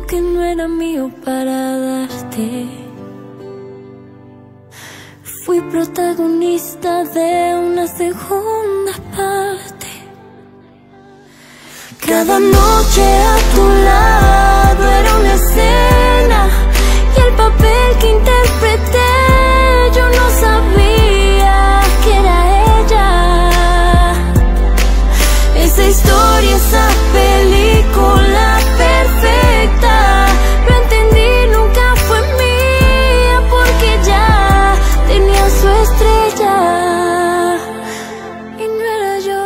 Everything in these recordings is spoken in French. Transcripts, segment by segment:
lo que no era mío para darte. Fui protagonista de una segunda parte. Cada noche a tu lado era una escena, y el papel que interpreté yo no sabía que era ella. Esa historia, esa película perfecta, lo entendí, nunca fue mía, porque ya tenía su estrella y no era yo.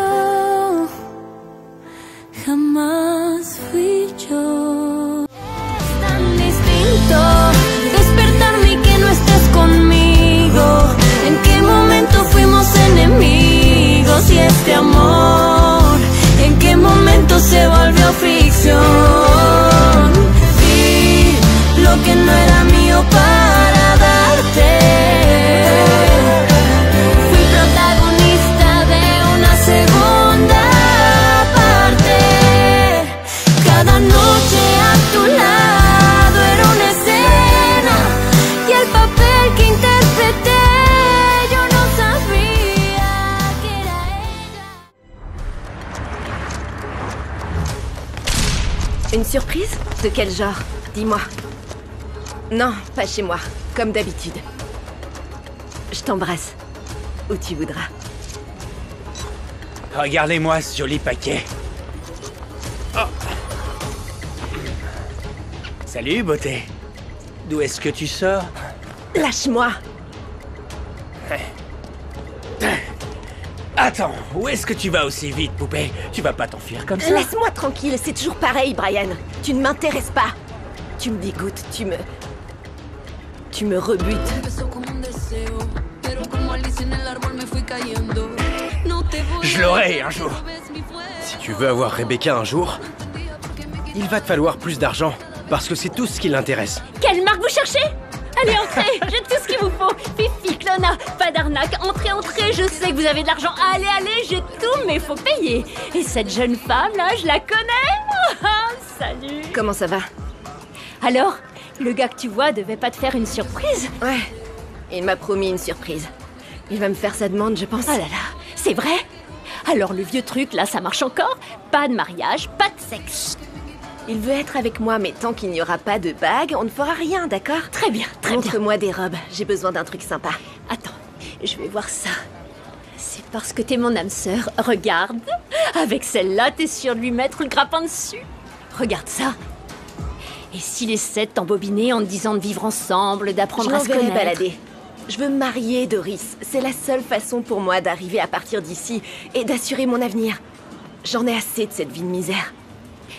Jamás fui yo. Es tan distinto despertarme y que no estés conmigo. ¿En qué momento fuimos enemigos? Y este amor, ¿en qué momento se volvió ficción? Vi lo que no era mío para darte. Fui protagonista de una segunda parte. Cada noche a tu lado era una escena, y el papel que interpreté yo no sabía que era ella. Une surprise? De quel genre? Dis-moi. Non, pas chez moi, comme d'habitude. Je t'embrasse. Où tu voudras. Regardez-moi ce joli paquet. Oh. Salut, beauté. D'où est-ce que tu sors? Lâche-moi! Attends, où est-ce que tu vas aussi vite, poupée? Tu vas pas t'enfuir comme ça? Laisse-moi tranquille, c'est toujours pareil, Brian. Tu ne m'intéresses pas. Tu me dégoûtes, tu me rebutes. Je l'aurai un jour. Si tu veux avoir Rebecca un jour, il va te falloir plus d'argent, parce que c'est tout ce qui l'intéresse. Quelle marque vous cherchez? Allez, entrez, j'ai tout ce qu'il vous faut. Fifi, Clona, pas d'arnaque, entrez, entrez, je sais que vous avez de l'argent. Allez, allez, j'ai tout, mais faut payer. Et cette jeune femme-là, je la connais. Salut. Comment ça va? Alors, le gars que tu vois devait pas te faire une surprise? Ouais, il m'a promis une surprise. Il va me faire sa demande, je pense. Ah là là, c'est vrai? Alors le vieux truc, là, ça marche encore? Pas de mariage, pas de sexe. Il veut être avec moi, mais tant qu'il n'y aura pas de bague, on ne fera rien, d'accord? Très bien, très bien. Montre-moi des robes, j'ai besoin d'un truc sympa. Attends, je vais voir ça. C'est parce que t'es mon âme sœur. Regarde. Avec celle-là, t'es sûr de lui mettre le grappin dessus. Regarde ça. Et s'il essaie de t'embobiner en te disant de vivre ensemble, d'apprendre à se connaître... balader. Je veux me marier, Doris. C'est la seule façon pour moi d'arriver à partir d'ici et d'assurer mon avenir. J'en ai assez de cette vie de misère.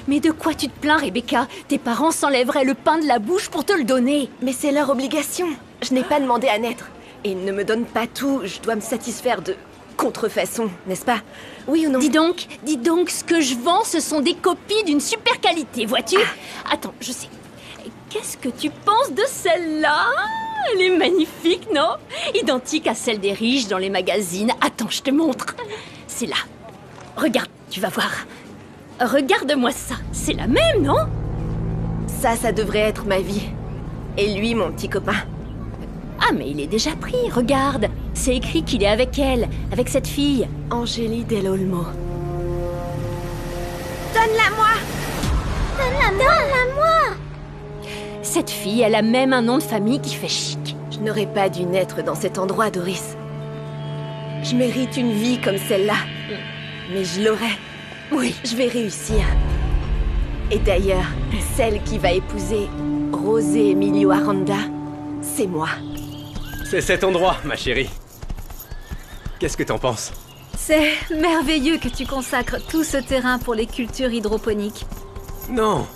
Mais de quoi tu te plains, Rebecca? Tes parents s'enlèveraient le pain de la bouche pour te le donner. Mais c'est leur obligation. Je n'ai pas demandé à naître. Et ils ne me donnent pas tout. Je dois me satisfaire de contrefaçon, n'est-ce pas? Oui ou non? Dis donc, ce que je vends, ce sont des copies d'une super qualité, vois-tu? Attends, je sais. Qu'est-ce que tu penses de celle-là? Elle est magnifique, non? Identique à celle des riches dans les magazines. Attends, je te montre. C'est là. Regarde, tu vas voir. Regarde-moi ça. C'est la même, non? Ça devrait être ma vie. Et lui, mon petit copain. Ah, mais il est déjà pris, regarde. C'est écrit qu'il est avec elle, avec cette fille. Angélie Del Olmo. Donne-la-moi! Donne-la-moi! Cette fille, elle a même un nom de famille qui fait chic. Je n'aurais pas dû naître dans cet endroit, Doris. Je mérite une vie comme celle-là. Mais je l'aurai. Oui. Je vais réussir. Et d'ailleurs, celle qui va épouser José Emilio Aranda, c'est moi. C'est cet endroit, ma chérie. Qu'est-ce que t'en penses? C'est merveilleux que tu consacres tout ce terrain pour les cultures hydroponiques. Non,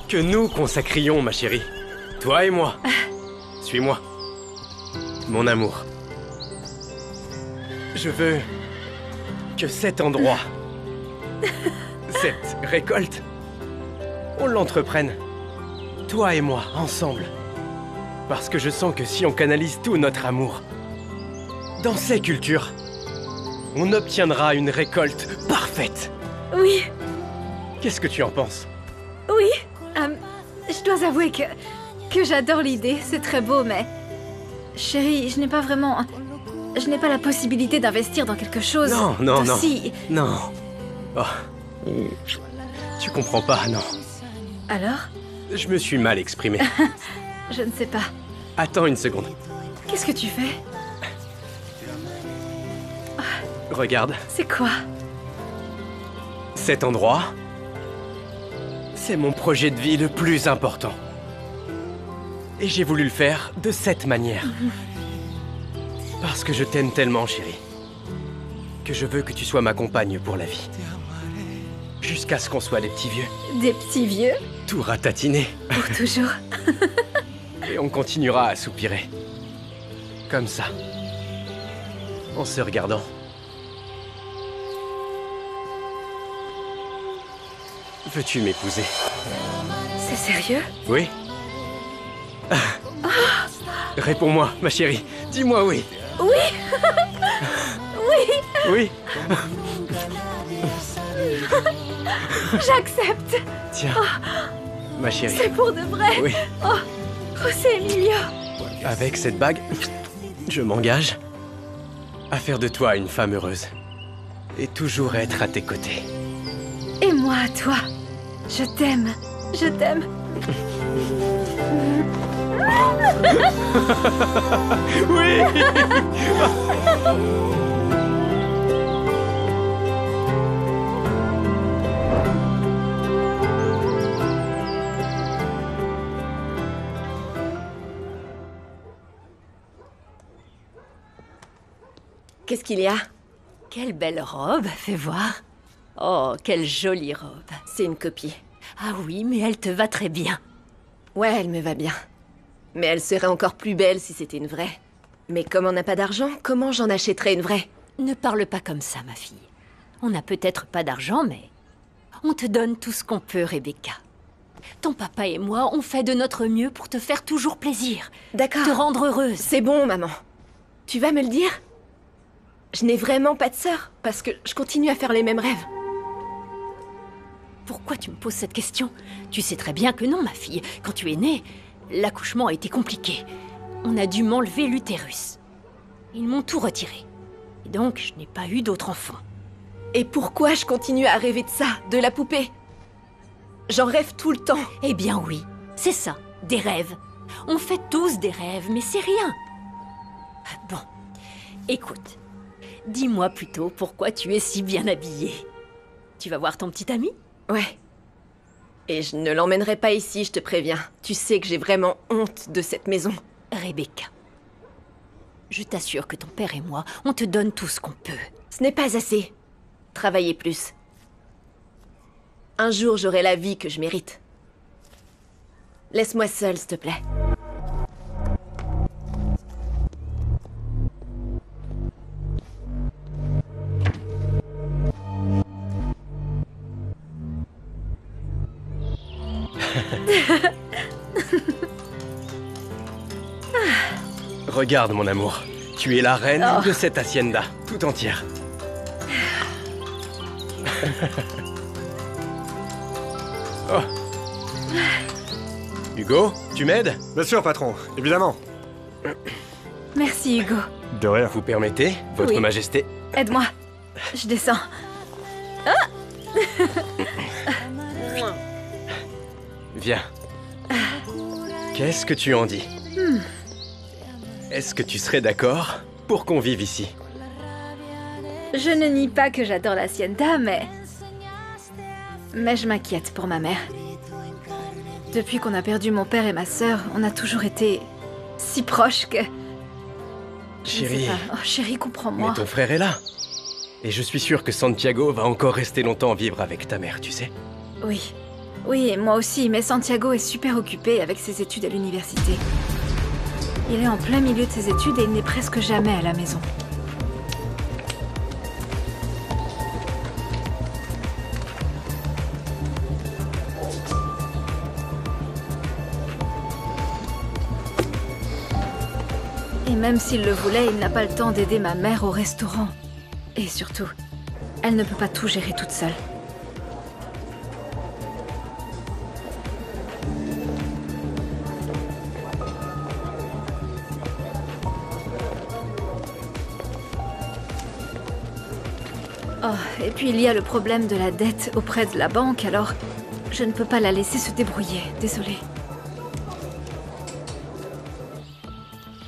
que nous consacrions, ma chérie. Toi et moi. Suis-moi. Mon amour. Je veux que cet endroit, cette récolte, on l'entreprenne. Toi et moi, ensemble. Parce que je sens que si on canalise tout notre amour dans ces cultures, on obtiendra une récolte parfaite. Oui, Qu'est-ce que tu en penses? oui. Je dois avouer que j'adore l'idée, c'est très beau, mais... Chérie, je n'ai pas vraiment... Je n'ai pas la possibilité d'investir dans quelque chose Non. d'aussi... Non. Oh. Tu comprends pas, non. Alors? Je me suis mal exprimé. Je ne sais pas. Attends une seconde. Qu'est-ce que tu fais? Regarde, C'est quoi? cet endroit, c'est mon projet de vie le plus important. Et j'ai voulu le faire de cette manière. Parce que je t'aime tellement, chérie. Que je veux que tu sois ma compagne pour la vie. Jusqu'à ce qu'on soit des petits vieux. Des petits vieux? Tout ratatiné. Pour toujours. Et on continuera à soupirer. Comme ça. En se regardant. Veux-tu m'épouser? C'est sérieux? Oui. Réponds-moi, ma chérie. Dis-moi oui. Oui. Oui. J'accepte. Tiens, ma chérie. C'est pour de vrai. Oui. Oh, c'est Emilio. Avec cette bague, je m'engage à faire de toi une femme heureuse. Et toujours être à tes côtés. Et moi à toi. Je t'aime. Je t'aime. Oui. Qu'est-ce qu'il y a? Quelle belle robe, fais voir. Oh, quelle jolie robe. C'est une copie. Ah oui, mais elle te va très bien. Ouais, elle me va bien. Mais elle serait encore plus belle si c'était une vraie. Mais comme on n'a pas d'argent, comment j'en achèterais une vraie? Ne parle pas comme ça, ma fille. On n'a peut-être pas d'argent, mais on te donne tout ce qu'on peut, Rebecca. Ton papa et moi, on fait de notre mieux pour te faire toujours plaisir. D'accord. Te rendre heureuse. C'est bon, maman. Tu vas me le dire? Je n'ai vraiment pas de sœur, parce que je continue à faire les mêmes rêves. Pourquoi tu me poses cette question? Tu sais très bien que non, ma fille. Quand tu es née, l'accouchement a été compliqué. On a dû m'enlever l'utérus. Ils m'ont tout retiré. Et donc, je n'ai pas eu d'autre enfant. Et pourquoi je continue à rêver de ça, de la poupée? J'en rêve tout le temps. Eh bien oui, c'est ça, des rêves. On fait tous des rêves, mais c'est rien. Bon, écoute, dis-moi plutôt pourquoi tu es si bien habillée. Tu vas voir ton petit ami? Ouais. Et je ne l'emmènerai pas ici, je te préviens. Tu sais que j'ai vraiment honte de cette maison. Rebecca, je t'assure que ton père et moi, on te donne tout ce qu'on peut. Ce n'est pas assez. Travailler plus. Un jour, j'aurai la vie que je mérite. Laisse-moi seule, s'il te plaît. Regarde, mon amour. Tu es la reine de cette hacienda, tout entière. Oh. Hugo, tu m'aides? Bien sûr, patron, évidemment. Merci, Hugo. De rien. Vous permettez, Votre Oui. Majesté? Aide-moi. Je descends. Viens. Qu'est-ce que tu en dis? Est-ce que tu serais d'accord pour qu'on vive ici? Je ne nie pas que j'adore la hacienda, mais je m'inquiète pour ma mère. Depuis qu'on a perdu mon père et ma sœur, on a toujours été si proches que... Je ne sais Chérie, pas. Oh, chérie, comprends-moi. mais ton frère est là. Et je suis sûr que Santiago va encore rester longtemps vivre avec ta mère, tu sais. Oui. Oui, moi aussi, mais Santiago est super occupé avec ses études à l'université. Il est en plein milieu de ses études et il n'est presque jamais à la maison. Et même s'il le voulait, il n'a pas le temps d'aider ma mère au restaurant. Et surtout, elle ne peut pas tout gérer toute seule. Oh, et puis il y a le problème de la dette auprès de la banque, alors je ne peux pas la laisser se débrouiller. Désolée.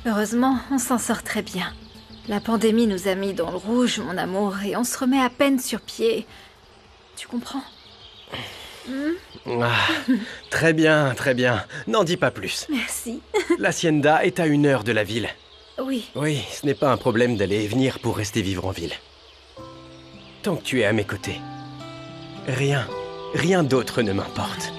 Heureusement, on s'en sort très bien. La pandémie nous a mis dans le rouge, mon amour, et on se remet à peine sur pied. Tu comprends? Très bien, très bien. N'en dis pas plus. Merci. L'Hacienda est à 1 heure de la ville. Oui. Oui, ce n'est pas un problème d'aller et venir pour rester vivre en ville. Tant que tu es à mes côtés, rien d'autre ne m'importe.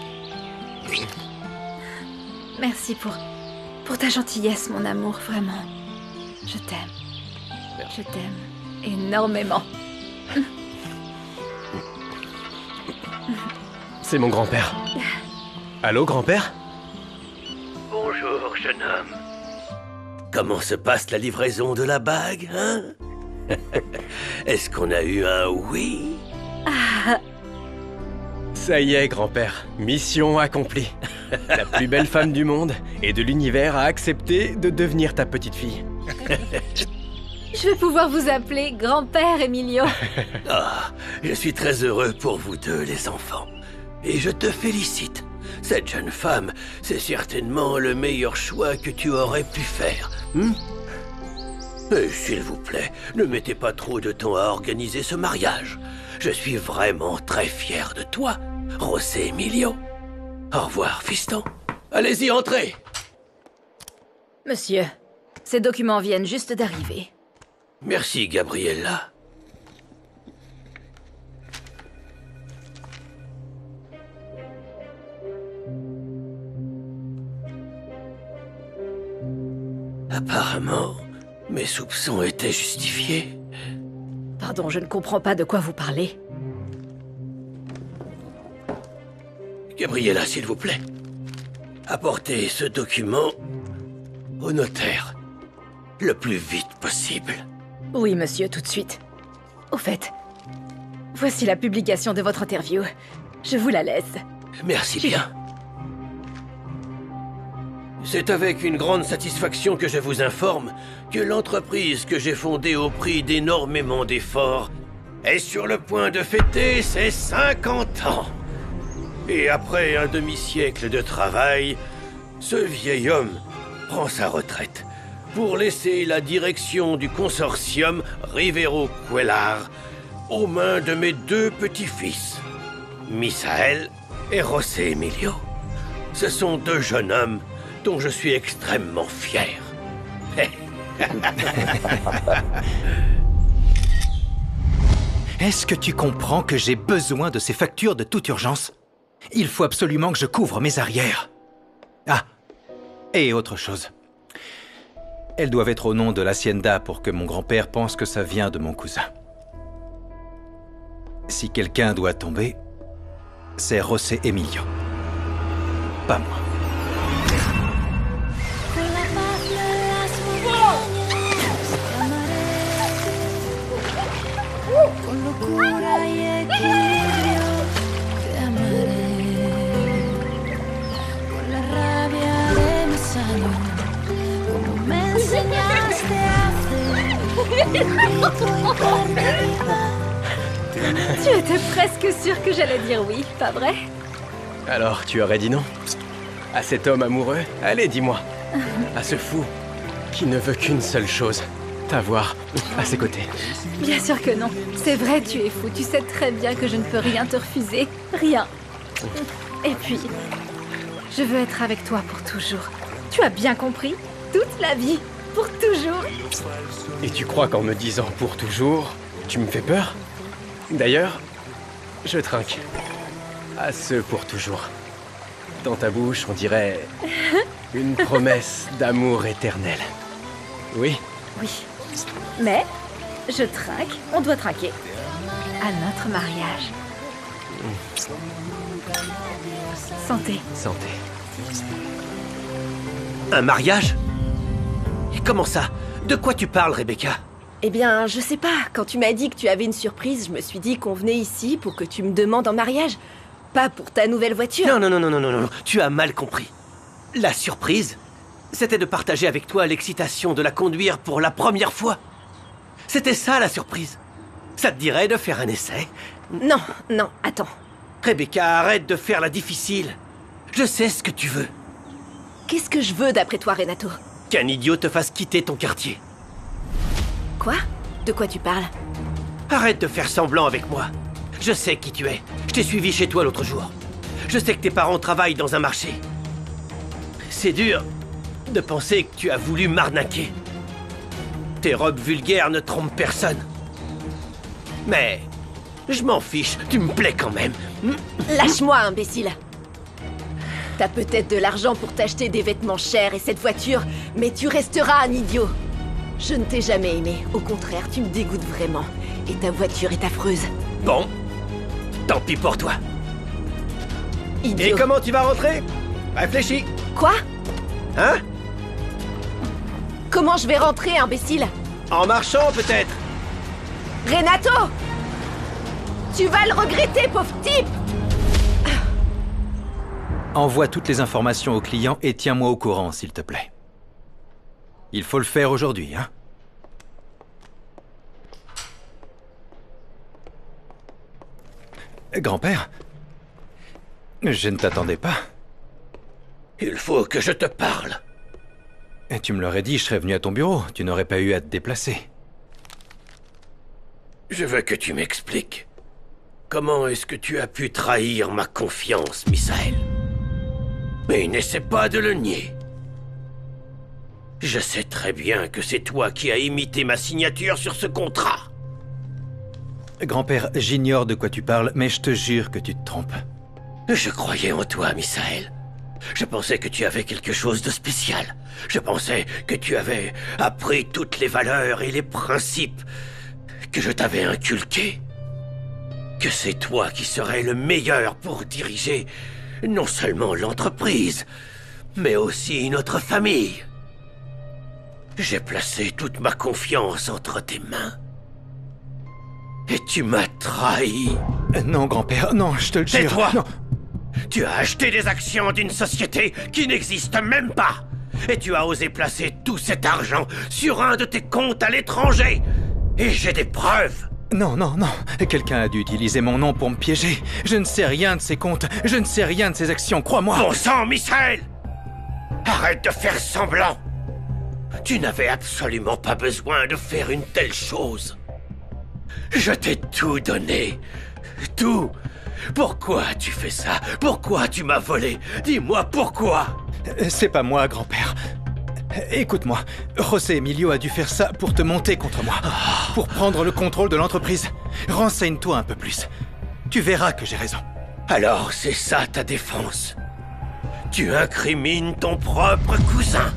Merci pour ta gentillesse, mon amour, vraiment. Je t'aime. Je t'aime énormément. C'est mon grand-père. Allô, grand-père? Bonjour, jeune homme. Comment se passe la livraison de la bague, hein? Est-ce qu'on a eu un oui? Ça y est, grand-père. Mission accomplie. La plus belle femme du monde et de l'univers a accepté de devenir ta petite fille. Je vais pouvoir vous appeler grand-père Emilio. Ah, je suis très heureux pour vous deux, les enfants. Et je te félicite. Cette jeune femme, c'est certainement le meilleur choix que tu aurais pu faire. Et s'il vous plaît, ne mettez pas trop de temps à organiser ce mariage. Je suis vraiment très fier de toi, José Emilio. Au revoir, fiston. Allez-y, entrez. Monsieur, ces documents viennent juste d'arriver. Merci, Gabriella. Apparemment, mes soupçons étaient justifiés. Pardon, je ne comprends pas de quoi vous parlez. Gabriella, s'il vous plaît. Apportez ce document au notaire le plus vite possible. Oui, monsieur, tout de suite. Au fait, voici la publication de votre interview. Je vous la laisse. Merci bien. C'est avec une grande satisfaction que je vous informe que l'entreprise que j'ai fondée au prix d'énormément d'efforts est sur le point de fêter ses 50 ans. Et après un demi-siècle de travail, ce vieil homme prend sa retraite pour laisser la direction du consortium Rivero Cuellar aux mains de mes 2 petits-fils, Misael et José Emilio. Ce sont 2 jeunes hommes dont je suis extrêmement fier. Est-ce que tu comprends que j'ai besoin de ces factures de toute urgence? Il faut absolument que je couvre mes arrières. Ah, et autre chose. Elles doivent être au nom de l'Hacienda pour que mon grand-père pense que ça vient de mon cousin. Si quelqu'un doit tomber, c'est José Emilio. Pas moi. Tu étais presque sûr que j'allais dire oui, pas vrai? Alors, tu aurais dit non? À cet homme amoureux? Allez, dis-moi. À ce fou qui ne veut qu'une seule chose, t'avoir à ses côtés. Bien sûr que non. C'est vrai, tu es fou. Tu sais très bien que je ne peux rien te refuser. Rien. Et puis, je veux être avec toi pour toujours. Tu as bien compris? Toute la vie. Pour toujours. Et tu crois qu'en me disant pour toujours, tu me fais peur? D'ailleurs, je trinque. À ce pour toujours. Dans ta bouche, on dirait une promesse d'amour éternel. Oui? Oui. Mais, je trinque, on doit trinquer. À notre mariage. Santé. Santé. Un mariage? Et comment ça? De quoi tu parles, Rebecca? Eh bien, je sais pas. Quand tu m'as dit que tu avais une surprise, je me suis dit qu'on venait ici pour que tu me demandes en mariage. Pas pour ta nouvelle voiture. Non, tu as mal compris. La surprise, c'était de partager avec toi l'excitation de la conduire pour la première fois. C'était ça, la surprise. Ça te dirait de faire un essai? Non, non, attends. Rebecca, arrête de faire la difficile. Je sais ce que tu veux. Qu'est-ce que je veux d'après toi, Renato? Qu'un idiot te fasse quitter ton quartier. Quoi? De quoi tu parles? Arrête de faire semblant avec moi. Je sais qui tu es. Je t'ai suivi chez toi l'autre jour. Je sais que tes parents travaillent dans un marché. C'est dur de penser que tu as voulu m'arnaquer. Tes robes vulgaires ne trompent personne. Mais je m'en fiche, tu me plais quand même. Lâche-moi, imbécile. T'as peut-être de l'argent pour t'acheter des vêtements chers et cette voiture, mais tu resteras un idiot. Je ne t'ai jamais aimé. Au contraire, tu me dégoûtes vraiment. Et ta voiture est affreuse. Bon, tant pis pour toi. Idiot. Et comment tu vas rentrer? Réfléchis. Quoi? Hein? Comment je vais rentrer, imbécile? En marchant, peut-être. Renato! Tu vas le regretter, pauvre type! Envoie toutes les informations au client et tiens-moi au courant, s'il te plaît. Il faut le faire aujourd'hui, hein? Grand-père? Je ne t'attendais pas. Il faut que je te parle. Et tu me l'aurais dit, je serais venu à ton bureau. Tu n'aurais pas eu à te déplacer. Je veux que tu m'expliques. Comment est-ce que tu as pu trahir ma confiance, Misaël? Mais n'essaie pas de le nier. Je sais très bien que c'est toi qui as imité ma signature sur ce contrat. Grand-père, j'ignore de quoi tu parles, mais je te jure que tu te trompes. Je croyais en toi, Misaël. Je pensais que tu avais quelque chose de spécial. Je pensais que tu avais appris toutes les valeurs et les principes que je t'avais inculqués. Que c'est toi qui serais le meilleur pour diriger non seulement l'entreprise, mais aussi notre famille. J'ai placé toute ma confiance entre tes mains. Et tu m'as trahi. Non, grand-père, non, je te le jure. Tais-toi! Non. Tu as acheté des actions d'une société qui n'existe même pas. Et tu as osé placer tout cet argent sur un de tes comptes à l'étranger. Et j'ai des preuves. Non, non, non. Quelqu'un a dû utiliser mon nom pour me piéger. Je ne sais rien de ces comptes. Je ne sais rien de ces actions, crois-moi. Bon sang, Misaël! Arrête de faire semblant. Tu n'avais absolument pas besoin de faire une telle chose. Je t'ai tout donné. Tout. Pourquoi tu fais ça? Pourquoi tu m'as volé? Dis-moi pourquoi? C'est pas moi, grand-père. Écoute-moi, José Emilio a dû faire ça pour te monter contre moi. Pour prendre le contrôle de l'entreprise. Renseigne-toi un peu plus. Tu verras que j'ai raison. Alors c'est ça ta défense. Tu incrimines ton propre cousin.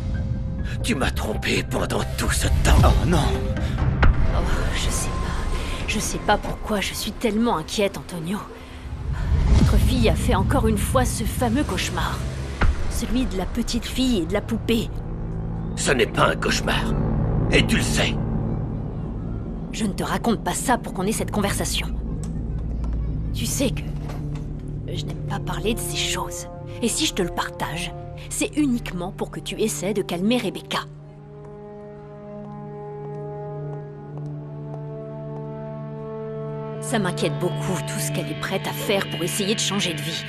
Tu m'as trompé pendant tout ce temps. Oh non. Oh, je sais pas pourquoi je suis tellement inquiète, Antonio. Notre fille a fait encore une fois ce fameux cauchemar. Celui de la petite fille et de la poupée. Ce n'est pas un cauchemar. Et tu le sais. Je ne te raconte pas ça pour qu'on ait cette conversation. Tu sais que je n'aime pas parler de ces choses. Et si je te le partage, c'est uniquement pour que tu essaies de calmer Rebecca. Ça m'inquiète beaucoup tout ce qu'elle est prête à faire pour essayer de changer de vie.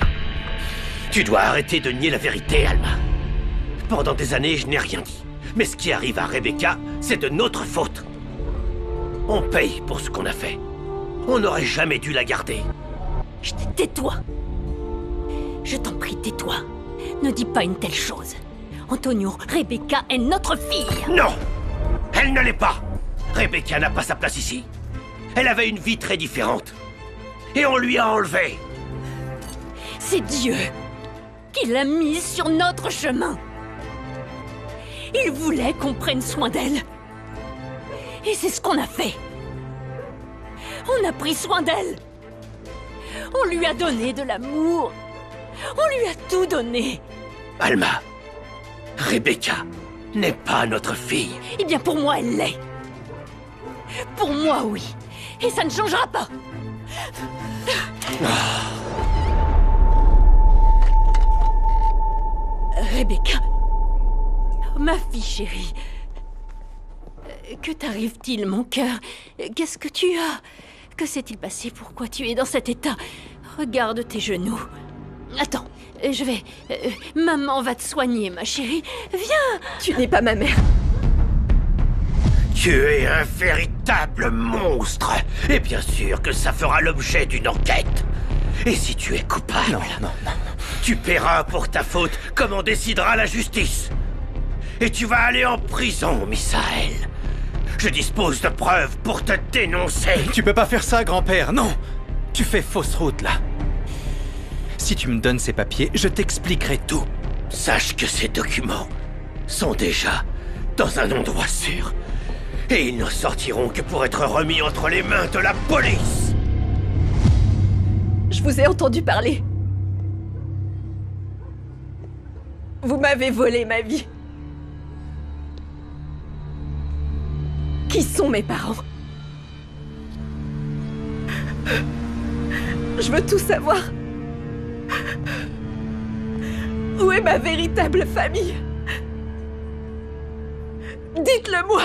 Tu dois arrêter de nier la vérité, Alma. Pendant des années, je n'ai rien dit. Mais ce qui arrive à Rebecca, c'est de notre faute. On paye pour ce qu'on a fait. On n'aurait jamais dû la garder. Tais-toi. Je t'en prie, tais-toi. Ne dis pas une telle chose. Antonio, Rebecca est notre fille. Non! Elle ne l'est pas! Rebecca n'a pas sa place ici. Elle avait une vie très différente. Et on lui a enlevé. C'est Dieu qui l'a mise sur notre chemin. Il voulait qu'on prenne soin d'elle. Et c'est ce qu'on a fait. On a pris soin d'elle. On lui a donné de l'amour. On lui a tout donné. Alma, Rebecca n'est pas notre fille. Eh bien, pour moi, elle l'est. Pour moi, oui. Et ça ne changera pas. Rebecca. Ma fille chérie. Que t'arrive-t-il, mon cœur? Qu'est-ce que tu as? Que s'est-il passé? Pourquoi tu es dans cet état? Regarde tes genoux. Attends, je vais... maman va te soigner, ma chérie. Viens! Tu n'es pas ma mère. Tu es un véritable monstre. Et bien sûr que ça fera l'objet d'une enquête. Et si tu es coupable, Non. tu paieras pour ta faute comme en décidera la justice. Et tu vas aller en prison, Misaël. Je dispose de preuves pour te dénoncer. Tu peux pas faire ça, grand-père, non! Tu fais fausse route, là. Si tu me donnes ces papiers, je t'expliquerai tout. Sache que ces documents sont déjà dans un endroit sûr. Et ils n'en sortiront que pour être remis entre les mains de la police. Je vous ai entendu parler. Vous m'avez volé ma vie. Qui sont mes parents? Je veux tout savoir. Où est ma véritable famille? Dites-le-moi.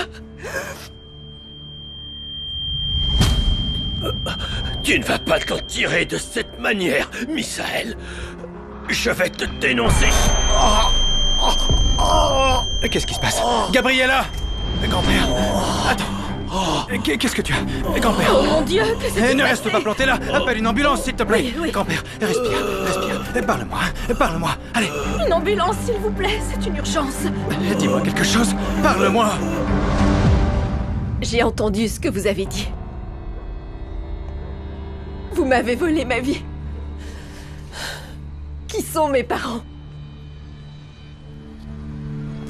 Tu ne vas pas t'en tirer de cette manière, Misaël. Je vais te dénoncer. Qu'est-ce qui se passe? Gabriella! Grand-père! Attends! Qu'est-ce que tu as? Grand-père! Oh mon Dieu, que c'est... Ne reste pas planté là! Appelle une ambulance, s'il te plaît! Oui. Grand-père, respire! Parle-moi! Allez! Une ambulance, s'il vous plaît, c'est une urgence. Dis-moi quelque chose! Parle-moi! J'ai entendu ce que vous avez dit. Vous m'avez volé ma vie. Qui sont mes parents?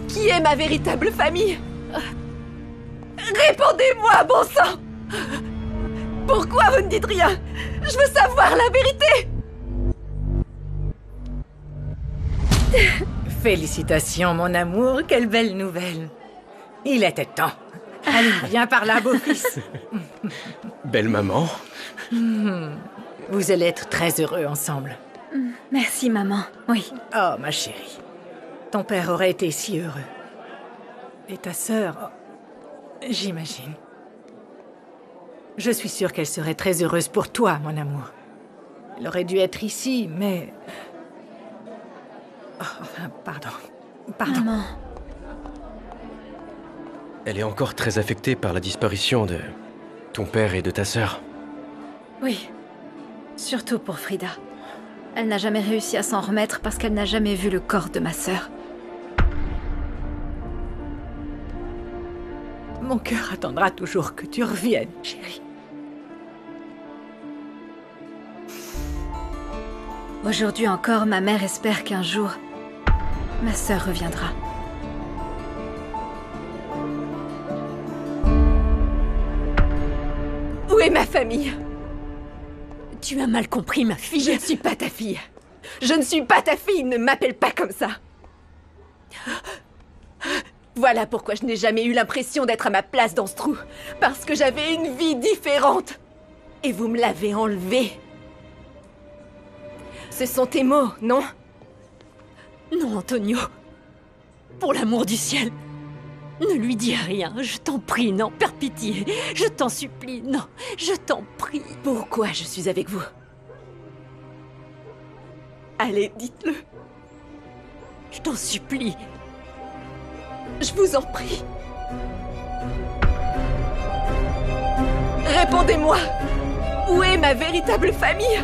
Qui est ma véritable famille? Répondez-moi, bon sang! Pourquoi vous ne dites rien? Je veux savoir la vérité! Félicitations, mon amour, quelle belle nouvelle. Il était temps. Allez, viens par là, beau-fils. Belle maman. Vous allez être très heureux ensemble. Merci, maman. Oui. Oh, ma chérie. Ton père aurait été si heureux. Et ta sœur, j'imagine. Je suis sûre qu'elle serait très heureuse pour toi, mon amour. Elle aurait dû être ici, mais... Oh, pardon. Maman. Elle est encore très affectée par la disparition de ton père et de ta sœur. Oui. Surtout pour Frida. Elle n'a jamais réussi à s'en remettre parce qu'elle n'a jamais vu le corps de ma sœur. Mon cœur attendra toujours que tu reviennes, chérie. Aujourd'hui encore, ma mère espère qu'un jour, ma sœur reviendra. Où est ma famille? Tu as mal compris, ma fille. Je ne suis pas ta fille. Je ne suis pas ta fille, ne m'appelle pas comme ça. Voilà pourquoi je n'ai jamais eu l'impression d'être à ma place dans ce trou. Parce que j'avais une vie différente. Et vous me l'avez enlevée. Ce sont tes mots, non? Non, Antonio. Pour l'amour du ciel. Ne lui dis rien, je t'en prie, non, perds pitié. Je t'en supplie, non, je t'en prie. Pourquoi je suis avec vous? Allez, dites-le. Je t'en supplie. Je vous en prie. Répondez-moi. Où est ma véritable famille?